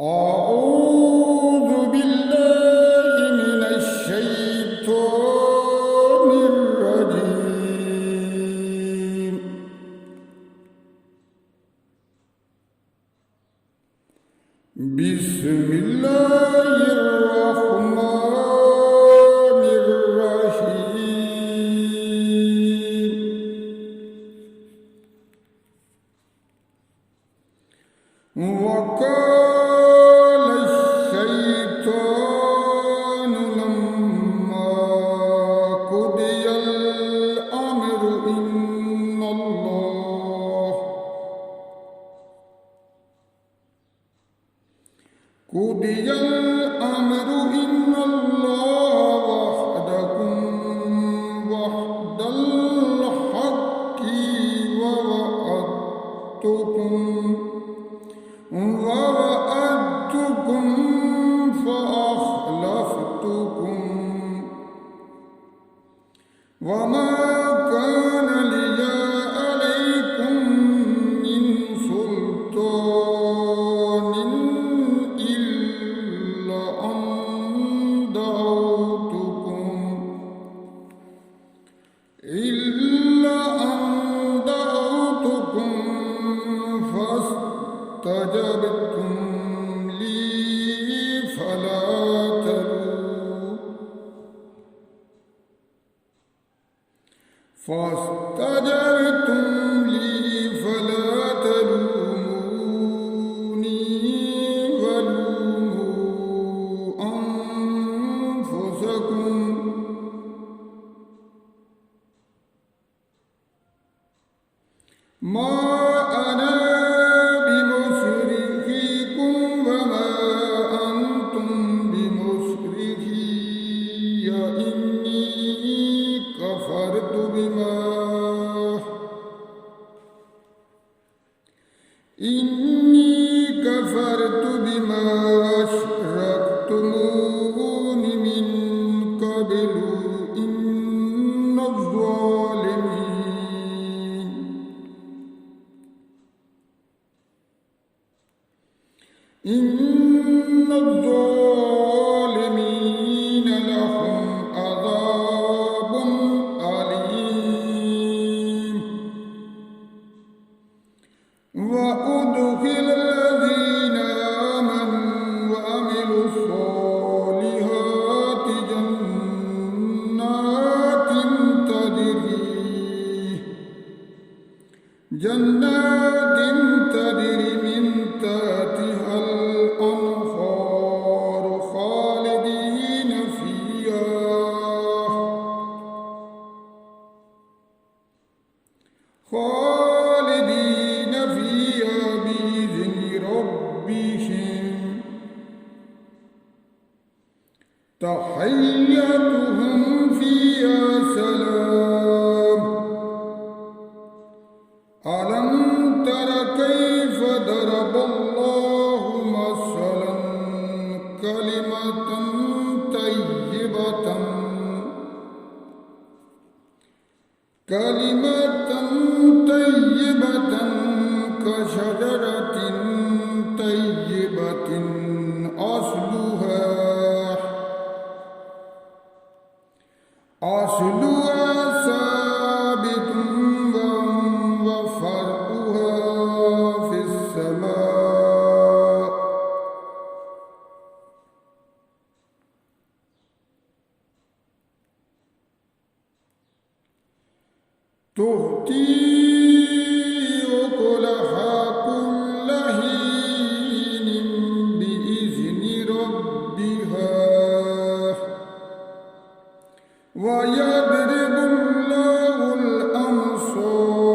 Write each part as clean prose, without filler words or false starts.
أعوذ بالله من الشيطان الرجيم. بسم الله الرحمن الرحيم. وقال الشيطان لما قضي الأمر إن الله وحدكم وحد الحق ووعدتكم فأخلفتكم وما كان لي عليكم من سلطان إلا أن دعوتكم فاستجبتم لي فلا تلوموني ولوموا أنفسكم ما أنا بمصرخكم وما أنتم بمصرخي إني كفرت بما أشركتمون من قبل إن الظالمين لهم عذاب أليم. وأدخل الذين آمنوا وعملوا الصالحات جنات تجري من تحتها الأنهار خالدين فيها بإذن ربهم تحيتهم فيها سلام. ألم تر كيف ضرب الله مثلا كلمة طيبة كشجرة طيبة أصلها ثابت وفرعها في السماء. تؤتي أكلها كل حين بإذن ربها ويضرب الله الأمثال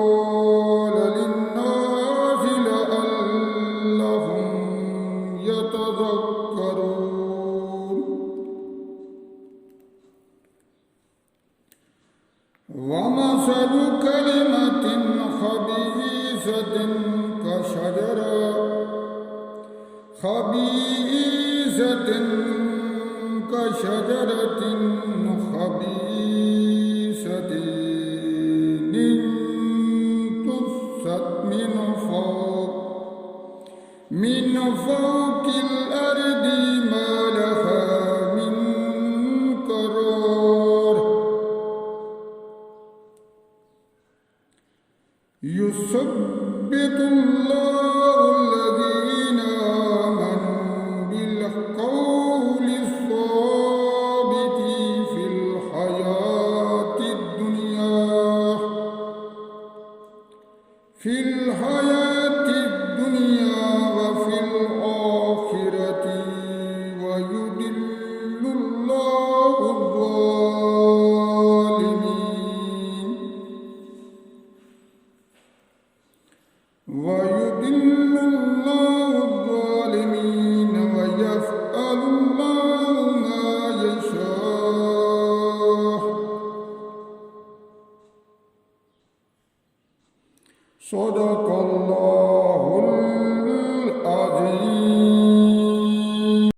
للناس لعلهم يتذكرون. ومثل كلمة خبيثة كشجرة خبيثة اجتثت من فوق الأرض ما